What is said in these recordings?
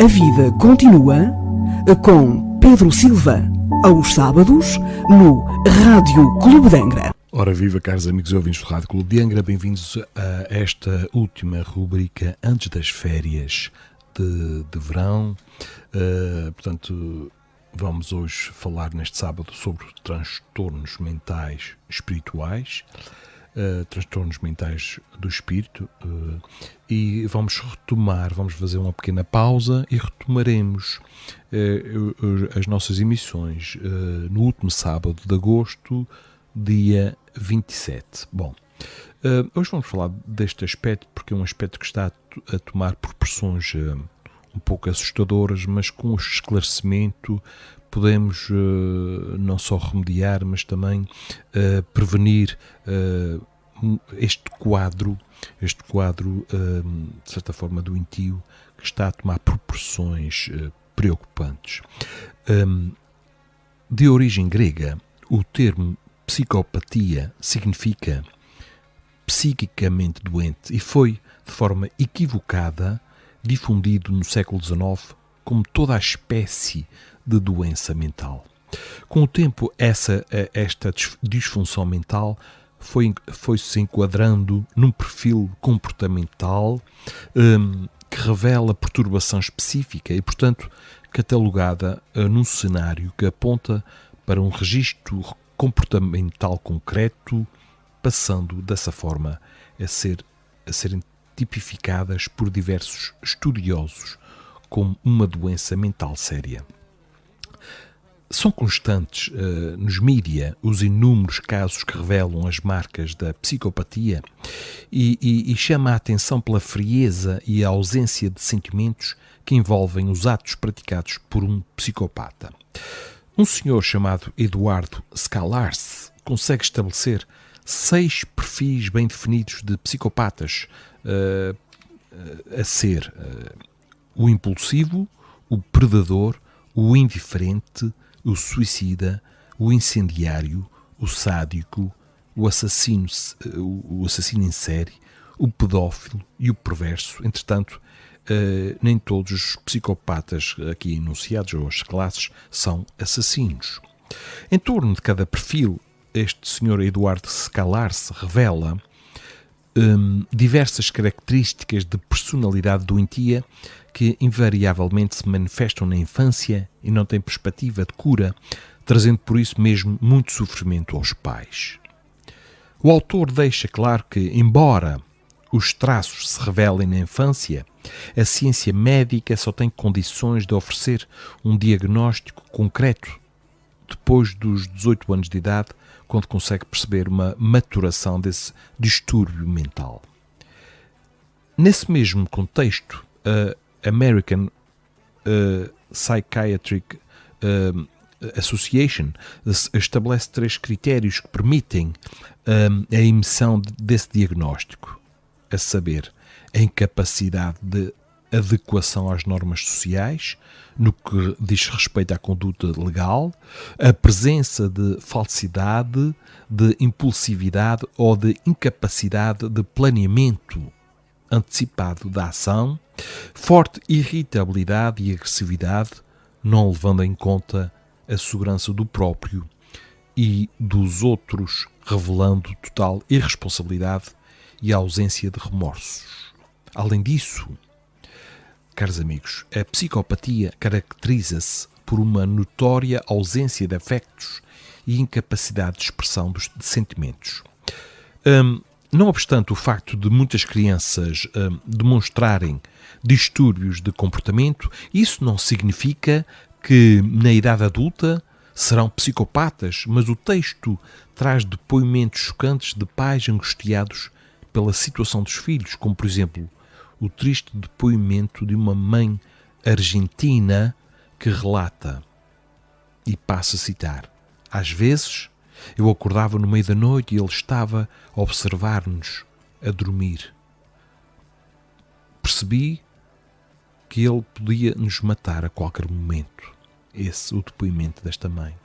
A vida continua com Pedro Silva, aos sábados, no Rádio Clube de Angra. Ora viva, caros amigos e ouvintes do Rádio Clube de Angra, bem-vindos a esta última rubrica antes das férias de verão. Portanto, vamos hoje falar neste sábado sobre transtornos mentais espirituais, transtornos mentais do espírito, e vamos fazer uma pequena pausa e retomaremos as nossas emissões no último sábado de agosto, dia 27. Bom, hoje vamos falar deste aspecto porque é um aspecto que está a tomar proporções um pouco assustadoras, mas com o esclarecimento podemos não só remediar, mas também prevenir este quadro, de certa forma doentio, que está a tomar proporções preocupantes. De origem grega, o termo psicopatia significa psiquicamente doente e foi, de forma equivocada, difundido no século XIX como toda a espécie de doença mental. Com o tempo, esta disfunção mental foi-se enquadrando num perfil comportamental que revela perturbação específica e, portanto, catalogada num cenário que aponta para um registro comportamental concreto, passando dessa forma a serem tipificadas por diversos estudiosos como uma doença mental séria. São constantes nos mídia os inúmeros casos que revelam as marcas da psicopatia e chama a atenção pela frieza e a ausência de sentimentos que envolvem os atos praticados por um psicopata. Um senhor chamado Eduardo Scalars consegue estabelecer 6 perfis bem definidos de psicopatas, a ser o impulsivo, o predador, o indiferente, o suicida, o incendiário, o sádico, o assassino em série, o pedófilo e o perverso. Entretanto, nem todos os psicopatas aqui enunciados, ou as classes, são assassinos. Em torno de cada perfil, este Sr. Eduardo Scalars revela diversas características de personalidade doentia que invariavelmente se manifestam na infância e não têm perspectiva de cura, trazendo por isso mesmo muito sofrimento aos pais. O autor deixa claro que, embora os traços se revelem na infância, a ciência médica só tem condições de oferecer um diagnóstico concreto depois dos 18 anos de idade, quando consegue perceber uma maturação desse distúrbio mental. Nesse mesmo contexto, a American Psychiatric Association estabelece 3 critérios que permitem a emissão desse diagnóstico, a saber, a incapacidade de adequação às normas sociais, no que diz respeito à conduta legal, a presença de falsidade, de impulsividade ou de incapacidade de planeamento antecipado da ação, forte irritabilidade e agressividade, não levando em conta a segurança do próprio e dos outros, revelando total irresponsabilidade e a ausência de remorsos. Além disso, caros amigos, a psicopatia caracteriza-se por uma notória ausência de afetos e incapacidade de expressão de sentimentos. Não obstante o facto de muitas crianças demonstrarem distúrbios de comportamento, isso não significa que na idade adulta serão psicopatas, mas o texto traz depoimentos chocantes de pais angustiados pela situação dos filhos, como por exemplo o triste depoimento de uma mãe argentina que relata, e passo a citar: às vezes eu acordava no meio da noite e ele estava a observar-nos a dormir. Percebi que ele podia nos matar a qualquer momento. Esse é o depoimento desta mãe.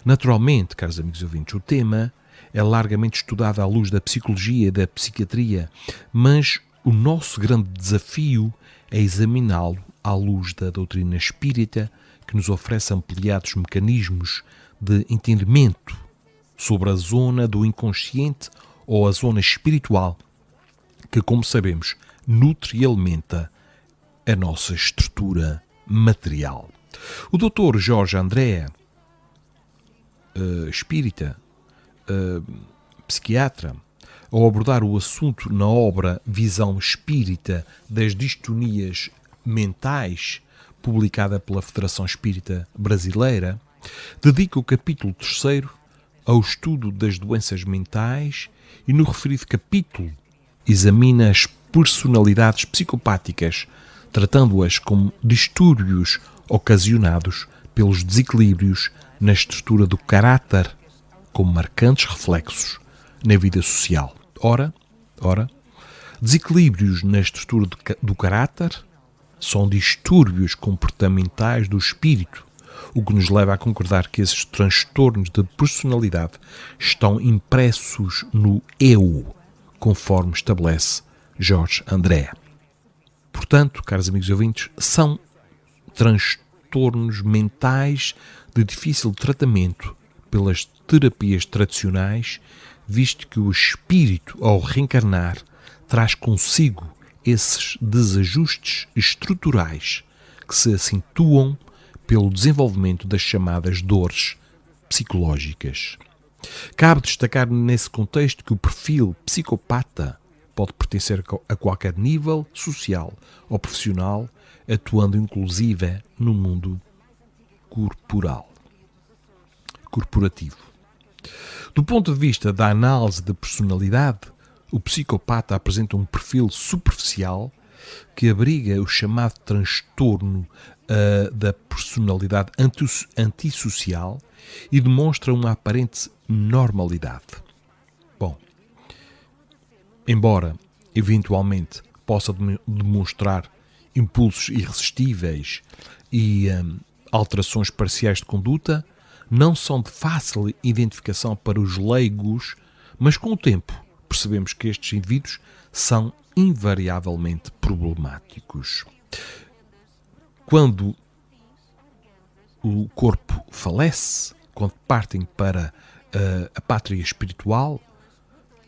Naturalmente, caros amigos e ouvintes, o tema é largamente estudado à luz da psicologia e da psiquiatria, mas o nosso grande desafio é examiná-lo à luz da doutrina espírita, que nos oferece ampliados mecanismos de entendimento sobre a zona do inconsciente ou a zona espiritual, que, como sabemos, nutre e alimenta a nossa estrutura material. O Dr. Jorge André, espírita, psiquiatra, ao abordar o assunto na obra Visão Espírita das Distonias Mentais, publicada pela Federação Espírita Brasileira, dedica o capítulo 3º ao estudo das doenças mentais e, no referido capítulo, examina as personalidades psicopáticas, tratando-as como distúrbios ocasionados pelos desequilíbrios na estrutura do caráter, com marcantes reflexos na vida social. Ora, desequilíbrios na estrutura do caráter são distúrbios comportamentais do espírito, o que nos leva a concordar que esses transtornos de personalidade estão impressos no eu, conforme estabelece Jorge André. Portanto, caros amigos e ouvintes, são transtornos mentais de difícil tratamento pelas terapias tradicionais, visto que o espírito, ao reencarnar, traz consigo esses desajustes estruturais que se acentuam pelo desenvolvimento das chamadas dores psicológicas. Cabe destacar nesse contexto que o perfil psicopata pode pertencer a qualquer nível social ou profissional, atuando inclusive no mundo corporativo. Do ponto de vista da análise de personalidade, o psicopata apresenta um perfil superficial que abriga o chamado transtorno da personalidade antissocial e demonstra uma aparente normalidade. Bom, embora eventualmente possa demonstrar impulsos irresistíveis e alterações parciais de conduta, não são de fácil identificação para os leigos, mas com o tempo percebemos que estes indivíduos são invariavelmente problemáticos. Quando o corpo falece, quando partem para a pátria espiritual,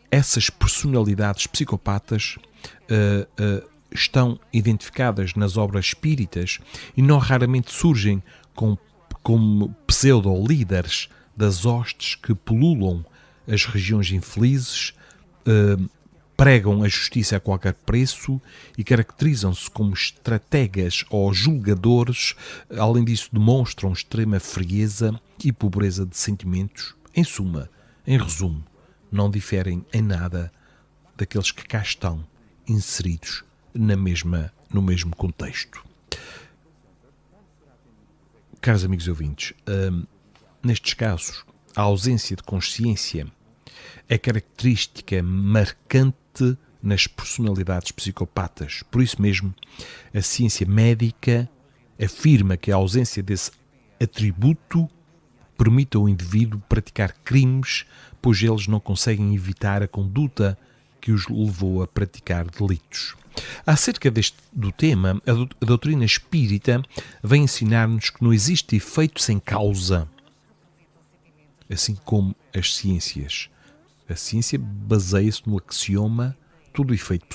essas personalidades psicopatas estão identificadas nas obras espíritas e não raramente surgem como pseudo-líderes das hostes que pululam as regiões infelizes, pregam a justiça a qualquer preço e caracterizam-se como estrategas ou julgadores. Além disso, demonstram extrema frieza e pobreza de sentimentos. Em suma, em resumo, não diferem em nada daqueles que cá estão inseridos no mesmo contexto. Caros amigos e ouvintes, nestes casos, a ausência de consciência é característica marcante nas personalidades psicopatas. Por isso mesmo, a ciência médica afirma que a ausência desse atributo permite ao indivíduo praticar crimes, pois eles não conseguem evitar a conduta que os levou a praticar delitos. Acerca do tema, a doutrina espírita vem ensinar-nos que não existe efeito sem causa, assim como as ciências. A ciência baseia-se no axioma: todo efeito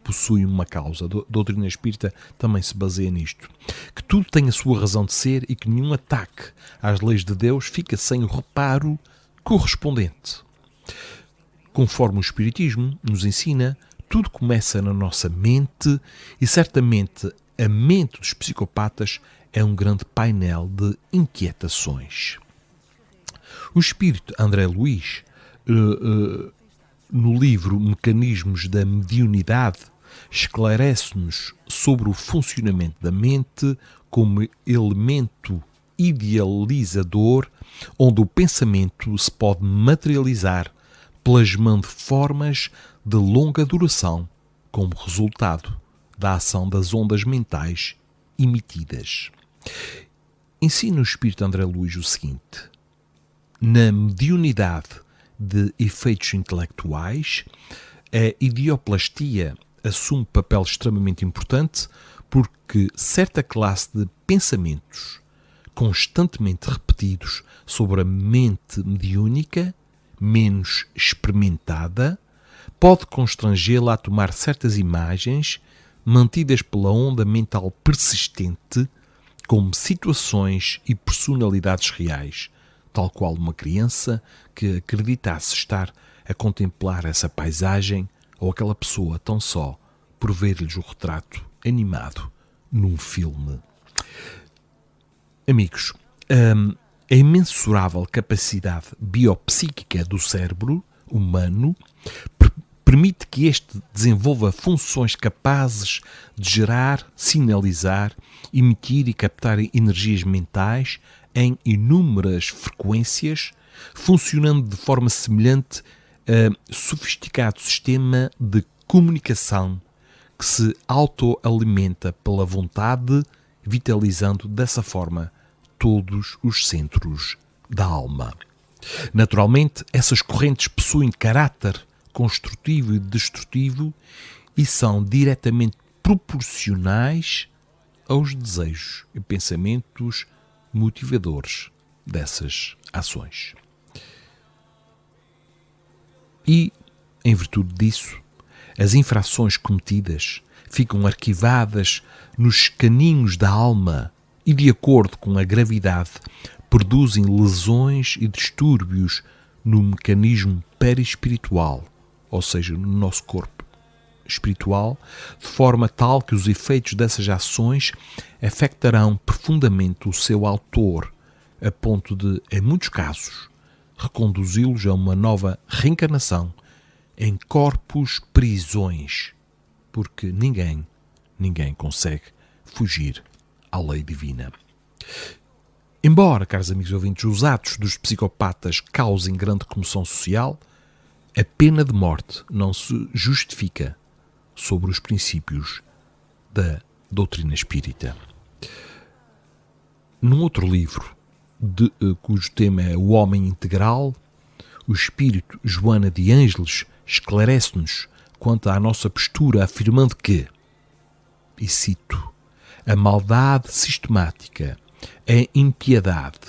possui uma causa. A doutrina espírita também se baseia nisto. Que tudo tem a sua razão de ser e que nenhum ataque às leis de Deus fica sem o reparo correspondente. Conforme o Espiritismo nos ensina, tudo começa na nossa mente e certamente a mente dos psicopatas é um grande painel de inquietações. O espírito André Luiz, no livro Mecanismos da Mediunidade, esclarece-nos sobre o funcionamento da mente como elemento idealizador, onde o pensamento se pode materializar plasmando formas de longa duração como resultado da ação das ondas mentais emitidas. Ensina o espírito André Luiz o seguinte: na mediunidade de efeitos intelectuais, a idioplastia assume papel extremamente importante, porque certa classe de pensamentos constantemente repetidos sobre a mente mediúnica, menos experimentada, pode constrangê-la a tomar certas imagens mantidas pela onda mental persistente como situações e personalidades reais, tal qual uma criança que acreditasse estar a contemplar essa paisagem ou aquela pessoa tão só por ver-lhes o retrato animado num filme. Amigos, a imensurável capacidade biopsíquica do cérebro humano permite que este desenvolva funções capazes de gerar, sinalizar, emitir e captar energias mentais em inúmeras frequências, funcionando de forma semelhante a sofisticado sistema de comunicação que se autoalimenta pela vontade, vitalizando dessa forma todos os centros da alma. Naturalmente, essas correntes possuem caráter construtivo e destrutivo e são diretamente proporcionais aos desejos e pensamentos motivadores dessas ações. E, em virtude disso, as infrações cometidas ficam arquivadas nos caninhos da alma e, de acordo com a gravidade, produzem lesões e distúrbios no mecanismo perispiritual, ou seja, no nosso corpo espiritual, de forma tal que os efeitos dessas ações afetarão profundamente o seu autor, a ponto de, em muitos casos, reconduzi-los a uma nova reencarnação em corpos prisões, porque ninguém consegue fugir à lei divina. Embora, caros amigos ouvintes, os atos dos psicopatas causem grande comoção social, a pena de morte não se justifica sobre os princípios da doutrina espírita. Num outro livro, cujo tema é O Homem Integral, o espírito Joana de Ângeles esclarece-nos quanto à nossa postura, afirmando que, e cito, a maldade sistemática, a impiedade,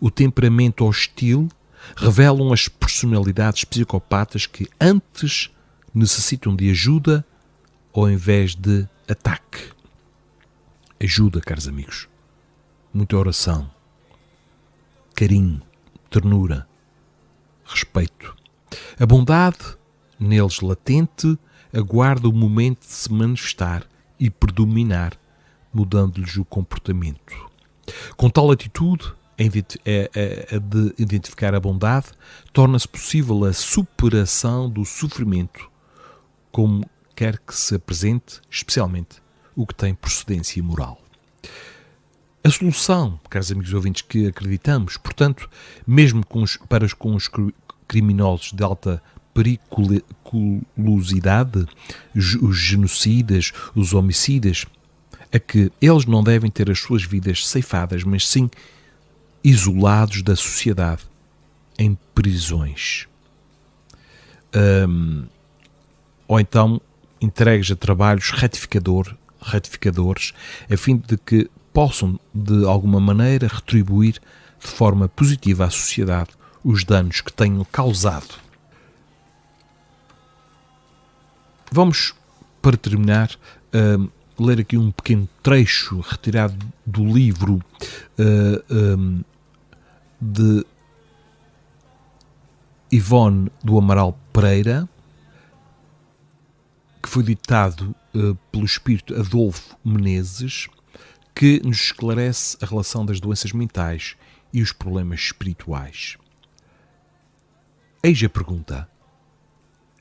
o temperamento hostil revelam as personalidades psicopatas que antes necessitam de ajuda ao invés de ataque. Ajuda, caros amigos. Muita oração, carinho, ternura, respeito. A bondade, neles latente, aguarda o momento de se manifestar e predominar, mudando-lhes o comportamento. Com tal atitude, de identificar a bondade, torna-se possível a superação do sofrimento, como quer que se apresente, especialmente o que tem procedência moral. A solução, caros amigos ouvintes, que acreditamos, portanto, mesmo com os criminosos de alta periculosidade, os genocidas, os homicidas, é que eles não devem ter as suas vidas ceifadas, mas sim isolados da sociedade, em prisões. Ou então entregues a trabalhos retificadores, a fim de que possam, de alguma maneira, retribuir de forma positiva à sociedade os danos que tenham causado. Vamos, para terminar, ler aqui um pequeno trecho retirado do livro de Ivone do Amaral Pereira, que foi ditado pelo espírito Adolfo Menezes, que nos esclarece a relação das doenças mentais e os problemas espirituais. Eis a pergunta: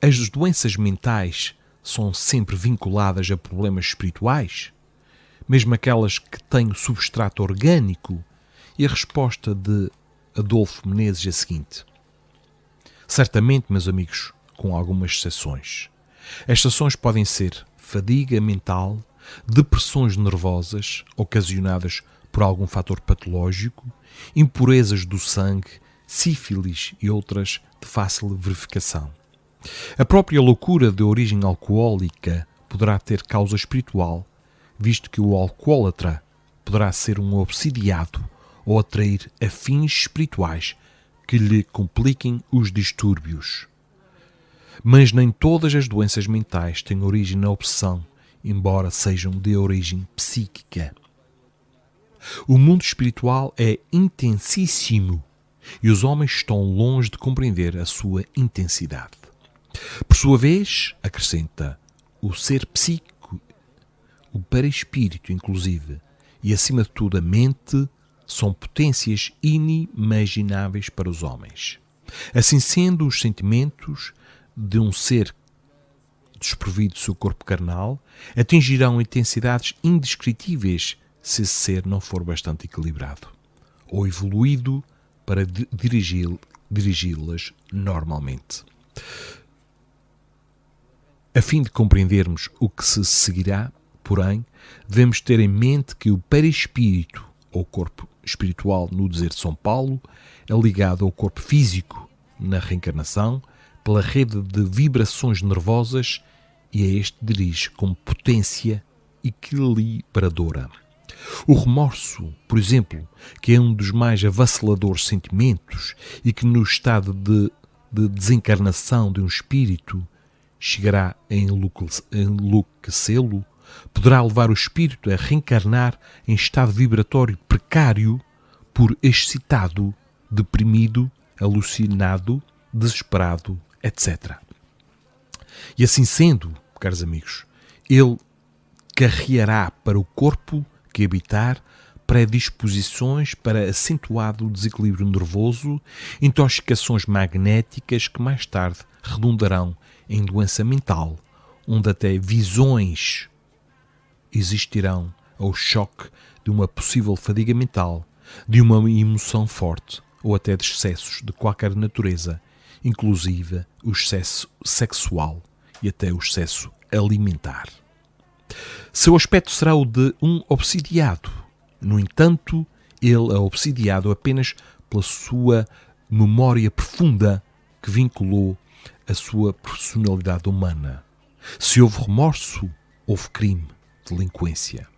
as doenças mentais são sempre vinculadas a problemas espirituais? Mesmo aquelas que têm substrato orgânico? E a resposta de Adolfo Menezes é a seguinte: certamente, meus amigos, com algumas exceções. As exceções podem ser fadiga mental, depressões nervosas ocasionadas por algum fator patológico, impurezas do sangue, sífilis e outras de fácil verificação. A própria loucura de origem alcoólica poderá ter causa espiritual, visto que o alcoólatra poderá ser um obsidiado ou atrair a fins espirituais que lhe compliquem os distúrbios. Mas nem todas as doenças mentais têm origem na obsessão, embora sejam de origem psíquica. O mundo espiritual é intensíssimo e os homens estão longe de compreender a sua intensidade. Por sua vez, acrescenta, o ser psíquico, o perispírito inclusive, e acima de tudo a mente, são potências inimagináveis para os homens. Assim sendo, os sentimentos de um ser desprovido do seu corpo carnal atingirão intensidades indescritíveis se esse ser não for bastante equilibrado ou evoluído para dirigi-las normalmente. A fim de compreendermos o que se seguirá, porém, devemos ter em mente que o perispírito, ou corpo espiritual no dizer de São Paulo, é ligado ao corpo físico na reencarnação pela rede de vibrações nervosas e a este dirige como potência equilibradora. O remorso, por exemplo, que é um dos mais avassaladores sentimentos e que no estado de desencarnação de um espírito chegará a enlouquecê-lo, poderá levar o espírito a reencarnar em estado vibratório precário por excitado, deprimido, alucinado, desesperado, etc. E assim sendo, caros amigos, ele carreará para o corpo que habitar predisposições para acentuado desequilíbrio nervoso, intoxicações magnéticas que mais tarde redundarão em doença mental, onde até visões existirão ao choque de uma possível fadiga mental, de uma emoção forte ou até de excessos de qualquer natureza, inclusive o excesso sexual e até o excesso alimentar. Seu aspecto será o de um obsidiado. No entanto, ele é obsidiado apenas pela sua memória profunda que vinculou a sua personalidade humana. Se houve remorso, houve crime, delinquência.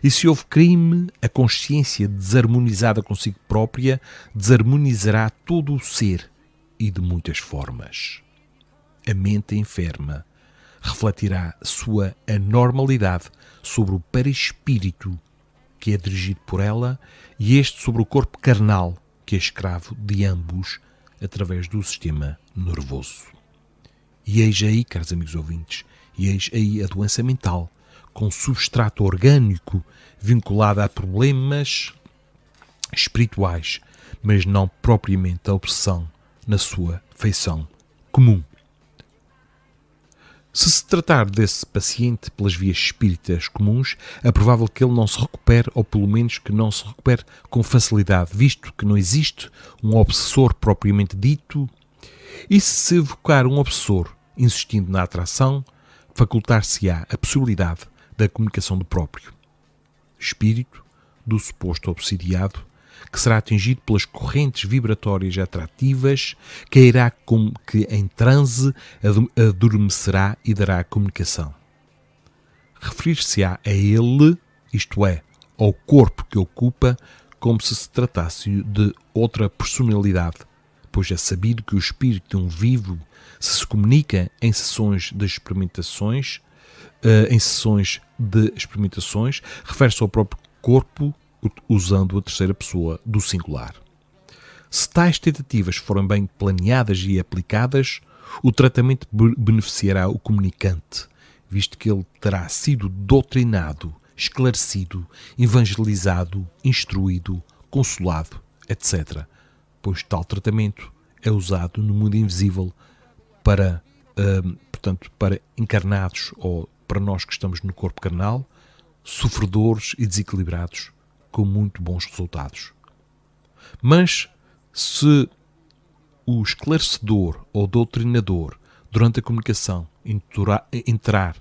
E se houve crime, a consciência desarmonizada consigo própria desarmonizará todo o ser e de muitas formas. A mente enferma refletirá sua anormalidade sobre o perispírito, que é dirigido por ela, e este sobre o corpo carnal, que é escravo de ambos através do sistema nervoso. E eis aí, caros amigos ouvintes, e eis aí a doença mental, com substrato orgânico vinculado a problemas espirituais, mas não propriamente a obsessão na sua feição comum. Se se tratar desse paciente pelas vias espíritas comuns, é provável que ele não se recupere, ou pelo menos que não se recupere com facilidade, visto que não existe um obsessor propriamente dito. E se evocar um obsessor insistindo na atração, facultar-se-á a possibilidade da comunicação do próprio espírito, do suposto obsidiado, que será atingido pelas correntes vibratórias atrativas, cairá como que em transe, adormecerá e dará a comunicação. Referir-se-á a ele, isto é, ao corpo que ocupa, como se se tratasse de outra personalidade, pois é sabido que o espírito de um vivo se comunica em sessões de experimentações, refere-se ao próprio corpo usando a terceira pessoa do singular. Se tais tentativas forem bem planeadas e aplicadas, o tratamento beneficiará o comunicante, visto que ele terá sido doutrinado, esclarecido, evangelizado, instruído, consolado, etc., pois tal tratamento é usado no mundo invisível para encarnados ou para nós que estamos no corpo carnal, sofredores e desequilibrados, com muito bons resultados. Mas se o esclarecedor ou doutrinador, durante a comunicação, entrar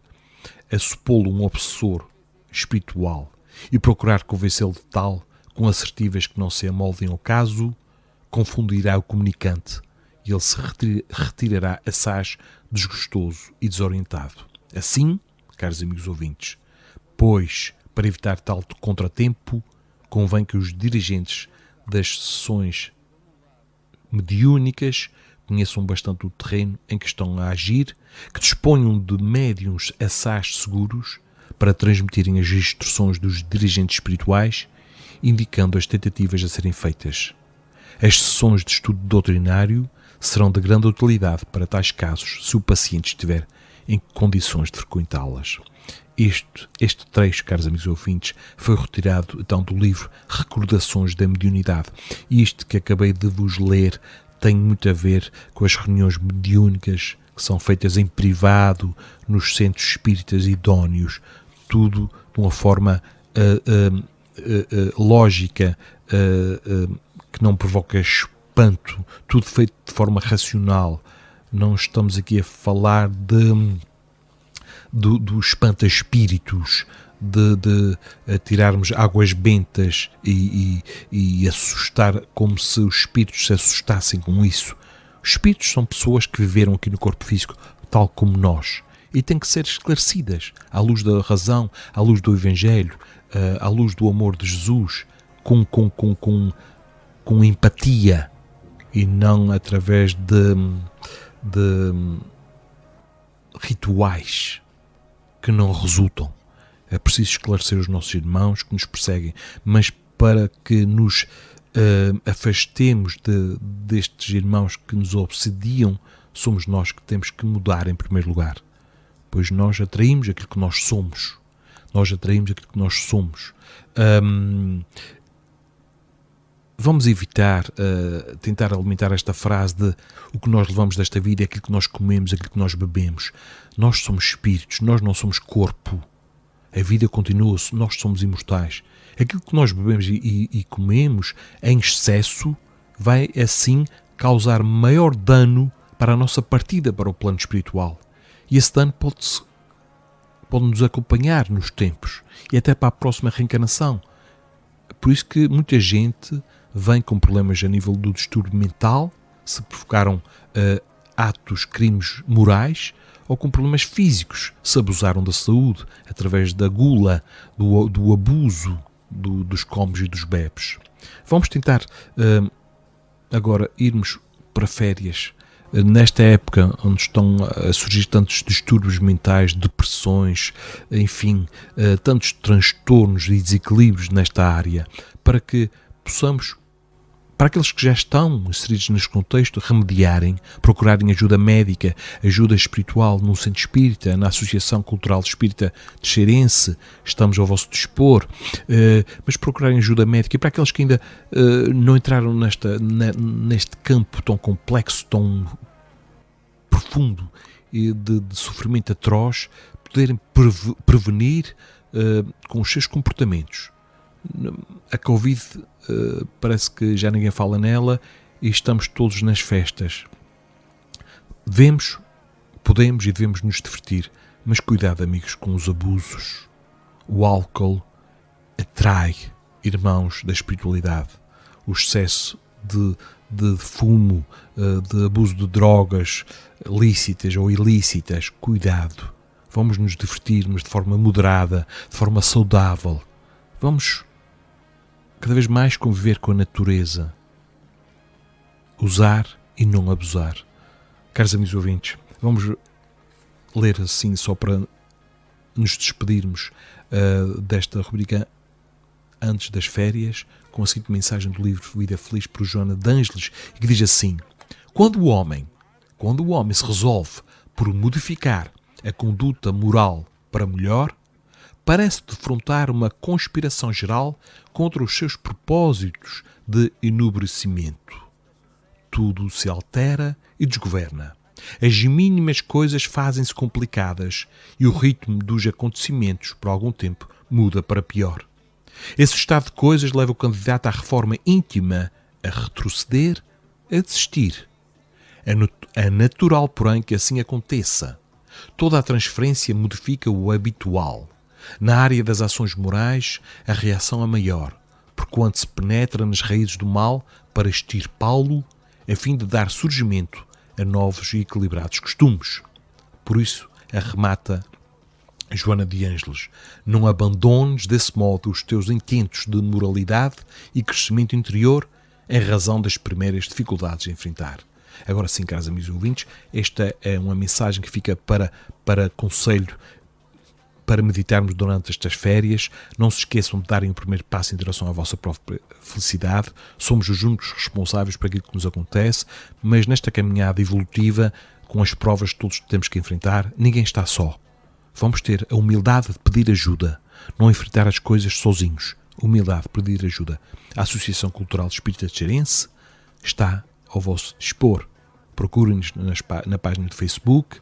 a supô-lo um obsessor espiritual e procurar convencê-lo de tal, com assertivas que não se amoldem ao caso, confundirá o comunicante e ele se retirará assaz, desgostoso e desorientado. Assim, caros amigos ouvintes, pois Para evitar tal contratempo, convém que os dirigentes das sessões mediúnicas conheçam bastante o terreno em que estão a agir, que disponham de médiuns assaz seguros para transmitirem as instruções dos dirigentes espirituais, indicando as tentativas a serem feitas. As sessões de estudo doutrinário serão de grande utilidade para tais casos, se o paciente estiver em condições de frequentá-las. Este trecho, caros amigos ouvintes, foi retirado então do livro Recordações da Mediunidade. E isto que acabei de vos ler tem muito a ver com as reuniões mediúnicas que são feitas em privado, nos centros espíritas idóneos, tudo de uma forma lógica, que não provoca espanto, tudo feito de forma racional. Não estamos aqui a falar do espanta-espíritos, de tirarmos águas bentas e assustar, como se os espíritos se assustassem com isso. Os espíritos são pessoas que viveram aqui no corpo físico, tal como nós, e têm que ser esclarecidas à luz da razão, à luz do Evangelho, à luz do amor de Jesus, com empatia, e não através de rituais que não resultam. É preciso esclarecer os nossos irmãos que nos perseguem, mas para que nos afastemos destes irmãos que nos obsediam, somos nós que temos que mudar em primeiro lugar, pois nós atraímos aquilo que nós somos. Vamos evitar tentar alimentar esta frase de o que nós levamos desta vida é aquilo que nós comemos, aquilo que nós bebemos. Nós somos espíritos, nós não somos corpo. A vida continua, nós somos imortais. Aquilo que nós bebemos e comemos em excesso vai assim causar maior dano para a nossa partida para o plano espiritual. E esse dano pode nos acompanhar nos tempos e até para a próxima reencarnação. Por isso que muita gente vem com problemas a nível do distúrbio mental, se provocaram atos, crimes morais, ou com problemas físicos, se abusaram da saúde, através da gula, do abuso dos comes e dos bebes. Vamos tentar agora irmos para férias, nesta época onde estão a surgir tantos distúrbios mentais, depressões, enfim, tantos transtornos e desequilíbrios nesta área, para que possamos, para aqueles que já estão inseridos neste contexto, remediarem, procurarem ajuda médica, ajuda espiritual no Centro Espírita, na Associação Cultural Espírita de Xeirense, estamos ao vosso dispor, mas procurarem ajuda médica. E para aqueles que ainda não entraram neste campo tão complexo, tão profundo de sofrimento atroz, poderem prevenir com os seus comportamentos. A Covid parece que já ninguém fala nela e estamos todos nas festas. Podemos e devemos nos divertir, mas cuidado, amigos, com os abusos. O álcool atrai irmãos da espiritualidade. O excesso de fumo, de abuso de drogas lícitas ou ilícitas. Cuidado. Vamos nos divertir, mas de forma moderada, de forma saudável. Vamos cada vez mais conviver com a natureza, usar e não abusar. Caros amigos ouvintes, vamos ler assim, só para nos despedirmos desta rubrica antes das férias, com a seguinte mensagem do livro Vida Feliz por Joana de Ângeles, que diz assim: quando o homem se resolve por modificar a conduta moral para melhor, parece defrontar uma conspiração geral contra os seus propósitos de enobrecimento. Tudo se altera e desgoverna. As mínimas coisas fazem-se complicadas e o ritmo dos acontecimentos, por algum tempo, muda para pior. Esse estado de coisas leva o candidato à reforma íntima a retroceder, a desistir. É natural, porém, que assim aconteça. Toda a transferência modifica o habitual. Na área das ações morais, a reação é maior, porquanto se penetra nas raízes do mal para extirpá-lo, a fim de dar surgimento a novos e equilibrados costumes. Por isso, arremata Joana de Ângeles, não abandones desse modo os teus intentos de moralidade e crescimento interior em razão das primeiras dificuldades a enfrentar. Agora sim, caros amigos ouvintes, esta é uma mensagem que fica para conselho, para meditarmos durante estas férias. Não se esqueçam de darem o primeiro passo em direção à vossa própria felicidade. Somos os únicos responsáveis por aquilo que nos acontece, mas nesta caminhada evolutiva, com as provas que todos temos que enfrentar, ninguém está só. Vamos ter a humildade de pedir ajuda, não enfrentar as coisas sozinhos. Humildade de pedir ajuda. A Associação Cultural Espírita Xerense está ao vosso dispor. Procurem-nos na página de Facebook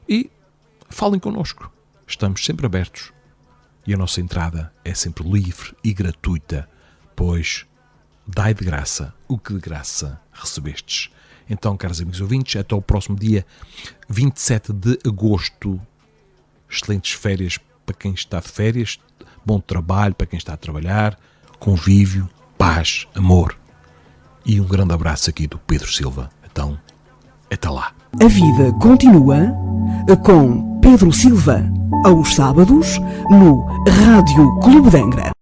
e falem connosco. Estamos sempre abertos. E a nossa entrada é sempre livre e gratuita, pois dai de graça o que de graça recebestes. Então, caros amigos ouvintes, até o próximo dia 27 de agosto. Excelentes férias para quem está de férias, bom trabalho para quem está a trabalhar, convívio, paz, amor. E um grande abraço aqui do Pedro Silva. Então, até lá. A vida continua com Pedro Silva, aos sábados, no Rádio Clube de Angra.